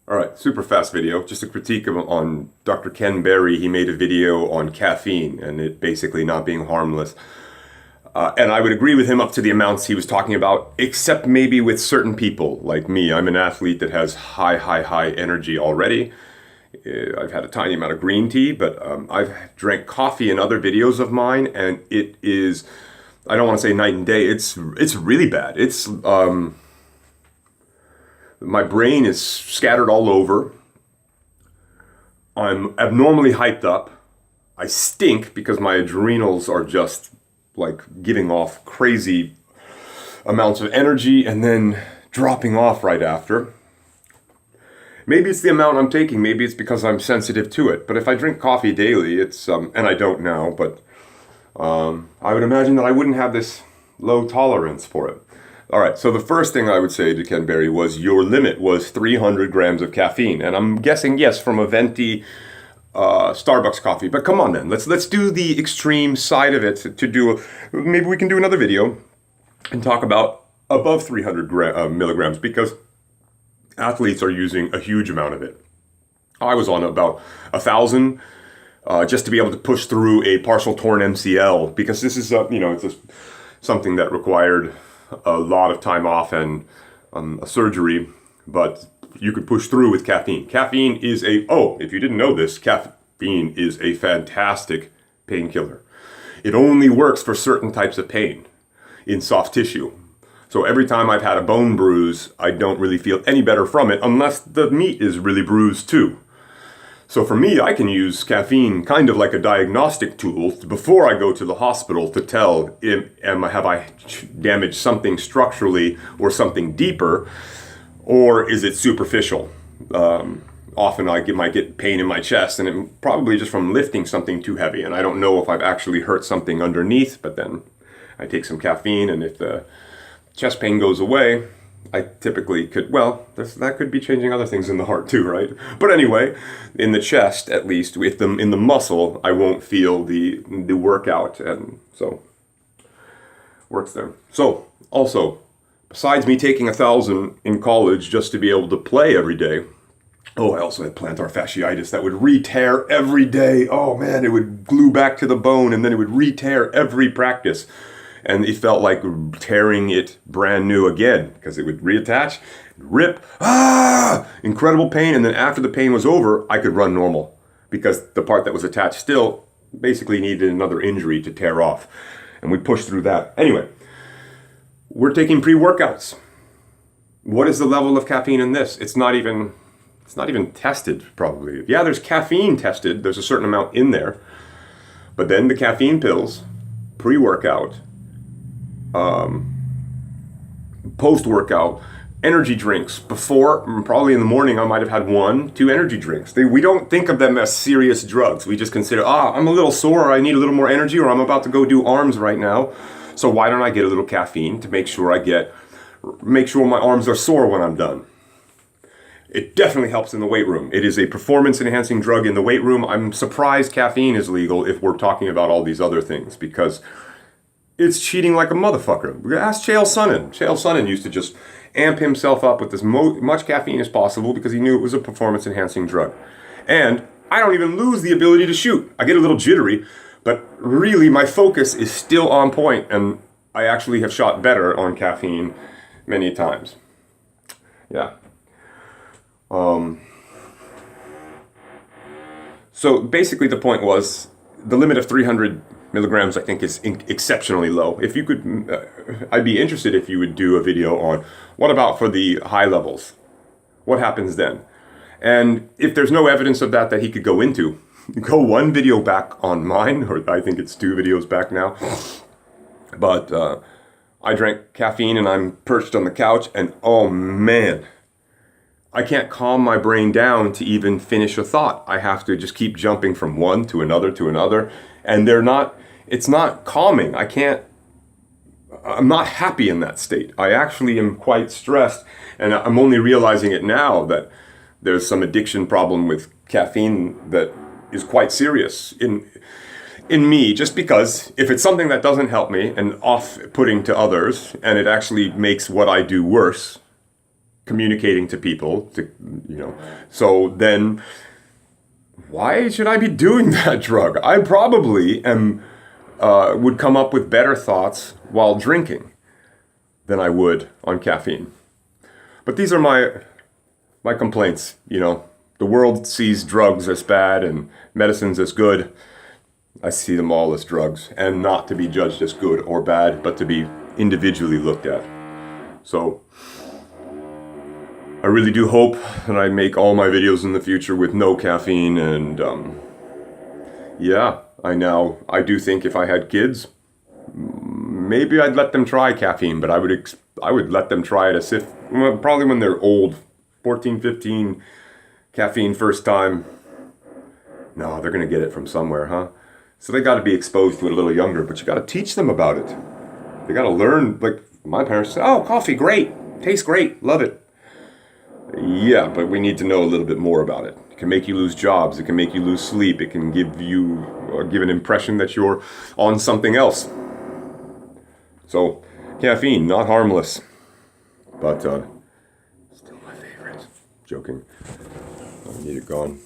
All right, super fast video. Just a critique on Dr. Ken Berry. He made a video on caffeine and it basically not being harmless. And I would agree with him up to the amounts he was talking about, except maybe with certain people like me. I'm an athlete that has high energy already. I've had a tiny amount of green tea, but I've drank coffee in other videos of mine, and it is, I don't want to say night and day. It's really bad. It's my brain is scattered all over. I'm abnormally hyped up. I stink because my adrenals are just like giving off crazy amounts of energy and then dropping off right after. Maybe it's the amount I'm taking. Maybe it's because I'm sensitive to it. But if I drink coffee daily, it's, and I don't now, but I would imagine that I wouldn't have this low tolerance for it. All right, so the first thing I would say to Ken Berry was your limit was 300 grams of caffeine. And I'm guessing, yes, from a venti Starbucks coffee. But come on then, let's do the extreme side of it maybe we can do another video and talk about above 300 milligrams, because athletes are using a huge amount of it. I was on about 1,000 just to be able to push through a partial torn MCL, because this is it's something that required a lot of time off and a surgery, but you could push through with caffeine. Caffeine is if you didn't know this, caffeine is a fantastic painkiller. It only works for certain types of pain in soft tissue. So every time I've had a bone bruise, I don't really feel any better from it unless the meat is really bruised too. So for me, I can use caffeine kind of like a diagnostic tool before I go to the hospital to tell have I damaged something structurally or something deeper, or is it superficial? Often I might get pain in my chest, and it probably just from lifting something too heavy, and I don't know if I've actually hurt something underneath, but then I take some caffeine, and if the chest pain goes away, I typically could, that could be changing other things in the heart too, right? But anyway, in the chest, at least, in the muscle, I won't feel the workout, and so, works there. So, also, besides me taking 1,000 in college just to be able to play every day, I also had plantar fasciitis that would re-tear every day. Oh man, it would glue back to the bone, and then it would re-tear every practice. And it felt like tearing it brand new again, because it would reattach, rip, incredible pain. And then after the pain was over, I could run normal, because the part that was attached still basically needed another injury to tear off. And we pushed through that. Anyway, we're taking pre-workouts. What is the level of caffeine in this? It's not even tested, probably. Yeah, there's caffeine tested. There's a certain amount in there. But then the caffeine pills, pre-workout, post-workout, energy drinks. Before, probably in the morning, I might have had 1-2 energy drinks. We don't think of them as serious drugs. We just consider, I'm a little sore, I need a little more energy, or I'm about to go do arms right now. So why don't I get a little caffeine to make sure my arms are sore when I'm done? It definitely helps in the weight room. It is a performance-enhancing drug in the weight room. I'm surprised caffeine is legal if we're talking about all these other things, because it's cheating like a motherfucker. Ask Chael Sonnen. Chael Sonnen used to just amp himself up with as much caffeine as possible because he knew it was a performance-enhancing drug. And I don't even lose the ability to shoot. I get a little jittery, but really my focus is still on point, and I actually have shot better on caffeine many times. Yeah. So basically the point was the limit of 300 milligrams I think is exceptionally low. If you could, I'd be interested if you would do a video on what about for the high levels? What happens then? And if there's no evidence of that he could go into, go one video back on mine, or I think it's 2 videos back now. But I drank caffeine and I'm perched on the couch, and oh man, I can't calm my brain down to even finish a thought. I have to just keep jumping from one to another, and it's not calming. I'm not happy in that state. I actually am quite stressed, and I'm only realizing it now that there's some addiction problem with caffeine that is quite serious in me, just because if it's something that doesn't help me and off-putting to others, and it actually makes what I do worse, communicating to people, so then why should I be doing that drug? I probably would come up with better thoughts while drinking than I would on caffeine. But these are my complaints, The world sees drugs as bad and medicines as good. I see them all as drugs, and not to be judged as good or bad, but to be individually looked at. So I really do hope that I make all my videos in the future with no caffeine, and I do think if I had kids, maybe I'd let them try caffeine, but I would let them try it probably when they're old, 14, 15, caffeine first time. No, they're going to get it from somewhere, huh? So they got to be exposed to it a little younger, but you got to teach them about it. They got to learn, like my parents said, oh, coffee, great, tastes great, love it. Yeah, but we need to know a little bit more about it. It can make you lose jobs, it can make you lose sleep, it can give an impression that you're on something else. So, caffeine, not harmless, but still my favorite. Joking. I need it gone.